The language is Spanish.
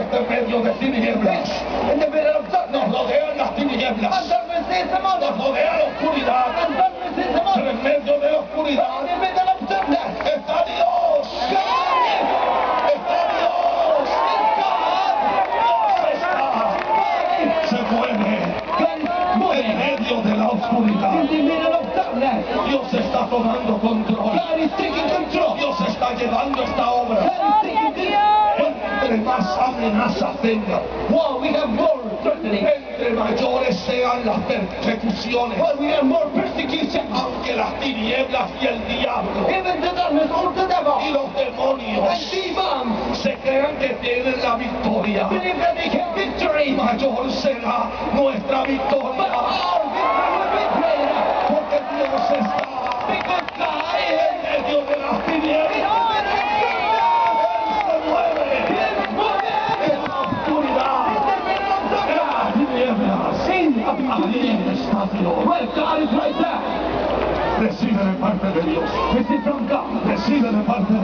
está en medio de tinieblas. In the middle of darkness. Nos rodean las tinieblas. And darkness is among Nos us. rodea la oscuridad. And darkness is among Pero us. en medio de la But oscuridad in the middle of darkness, está Dios. God is. Está Dios. Dios está. Se mueve en medio de la oscuridad. In the middle of darkness, Dios está tomando control. God is taking control. Dios está llevando esta obra. God is taking this. Entre más amenazas venga, While we have more threatening, entre mayores sean las persecuciones, while we have more persecution, aunque las tinieblas y el diablo even the darkness or the y devil los demonios and demons se crean que tienen la victoria, believe that they have victory. mayor será nuestra But victoria, our victory will be greater porque Dios está because God is en medio de las in tinieblas. the middle of Él se mueve darkness. en la oscuridad, In the middle of en darkness. las tinieblas. Ahí está Dios. Well, God is right there. Recibe de parte de Dios. Receive from God. Recibe de parte de